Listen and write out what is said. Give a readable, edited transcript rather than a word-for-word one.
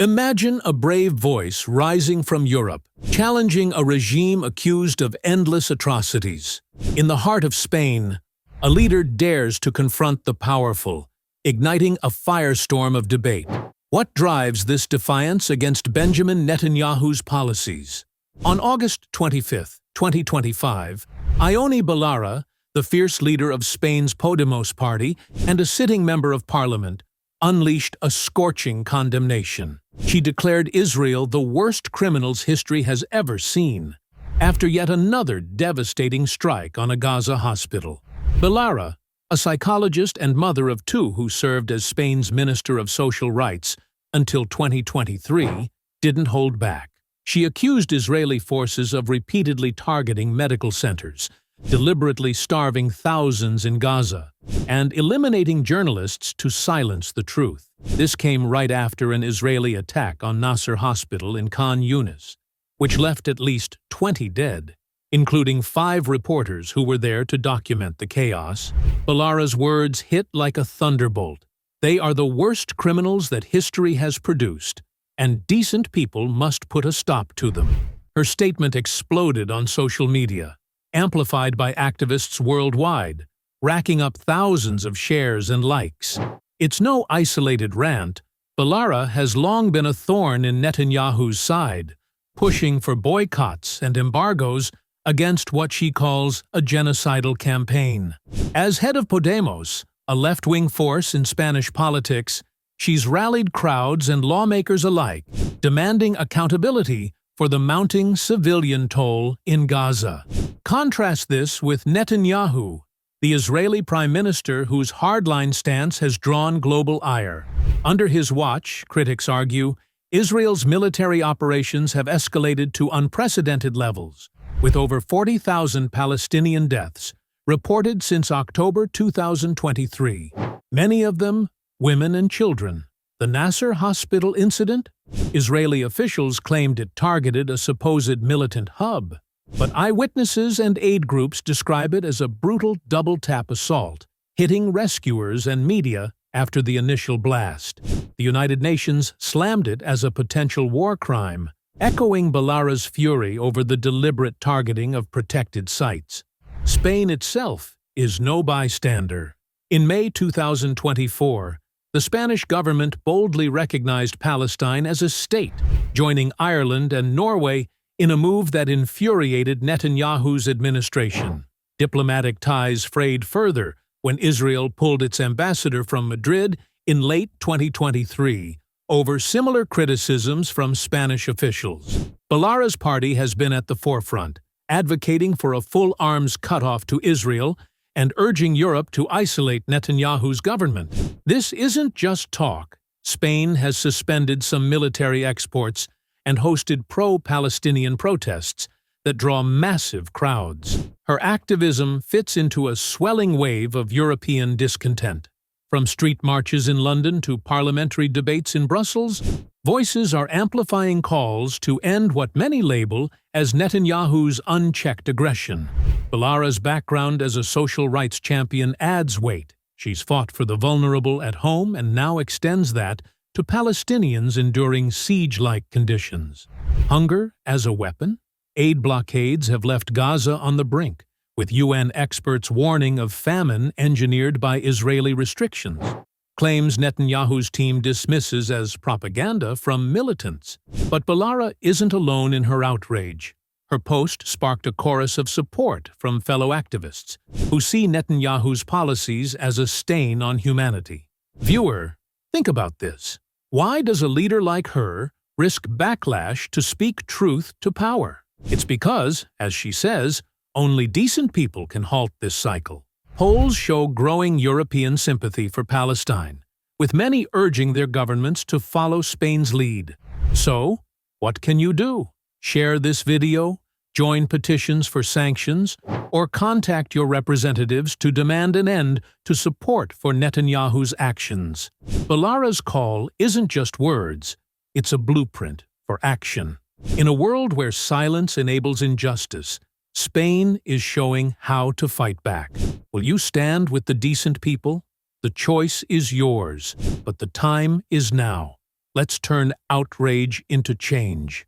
Imagine a brave voice rising from Europe, challenging a regime accused of endless atrocities. In the heart of Spain, a leader dares to confront the powerful, igniting a firestorm of debate. What drives this defiance against Benjamin Netanyahu's policies? On August 25, 2025, Ione Belarra, the fierce leader of Spain's Podemos party and a sitting member of parliament, unleashed a scorching condemnation. She declared Israel the worst criminals history has ever seen, after yet another devastating strike on a Gaza hospital. Belarra, a psychologist and mother of two who served as Spain's Minister of Social Rights until 2023, didn't hold back. She accused Israeli forces of repeatedly targeting medical centers, deliberately starving thousands in Gaza, and eliminating journalists to silence the truth. This came right after an Israeli attack on Nasser Hospital in Khan Younis, which left at least 20 dead, including 5 reporters who were there to document the chaos. Belarra's words hit like a thunderbolt. They are the worst criminals that history has produced, and decent people must put a stop to them. Her statement exploded on social media, amplified by activists worldwide, racking up thousands of shares and likes. It's no isolated rant. Belarra has long been a thorn in Netanyahu's side, pushing for boycotts and embargoes against what she calls a genocidal campaign. As head of Podemos, a left-wing force in Spanish politics, she's rallied crowds and lawmakers alike, demanding accountability for the mounting civilian toll in Gaza. Contrast this with Netanyahu, the Israeli prime minister whose hardline stance has drawn global ire. Under his watch, critics argue, Israel's military operations have escalated to unprecedented levels, with over 40,000 Palestinian deaths reported since October 2023, many of them women and children. The Nasser Hospital incident? Israeli officials claimed it targeted a supposed militant hub, but eyewitnesses and aid groups describe it as a brutal double-tap assault, hitting rescuers and media after the initial blast. The United Nations slammed it as a potential war crime, echoing Belarra's fury over the deliberate targeting of protected sites. Spain itself is no bystander. In May 2024, the Spanish government boldly recognized Palestine as a state, joining Ireland and Norway in a move that infuriated Netanyahu's administration. Diplomatic ties frayed further when Israel pulled its ambassador from Madrid in late 2023 over similar criticisms from Spanish officials. Belarra's party has been at the forefront, advocating for a full arms cutoff to Israel and urging Europe to isolate Netanyahu's government. This isn't just talk. Spain has suspended some military exports and hosted pro-Palestinian protests that draw massive crowds. Her activism fits into a swelling wave of European discontent. From street marches in London to parliamentary debates in Brussels, voices are amplifying calls to end what many label as Netanyahu's unchecked aggression. Belarra's background as a social rights champion adds weight. She's fought for the vulnerable at home and now extends that to Palestinians enduring siege-like conditions. Hunger as a weapon? Aid blockades have left Gaza on the brink, with UN experts warning of famine engineered by Israeli restrictions. Claims Netanyahu's team dismisses as propaganda from militants. But Belarra isn't alone in her outrage. Her post sparked a chorus of support from fellow activists, who see Netanyahu's policies as a stain on humanity. Viewer, think about this. Why does a leader like her risk backlash to speak truth to power? It's because, as she says, only decent people can halt this cycle. Polls show growing European sympathy for Palestine, with many urging their governments to follow Spain's lead. So, what can you do? Share this video, join petitions for sanctions, or contact your representatives to demand an end to support for Netanyahu's actions. Belarra's call isn't just words, it's a blueprint for action. In a world where silence enables injustice, Spain is showing how to fight back. Will you stand with the decent people? The choice is yours, but the time is now. Let's turn outrage into change.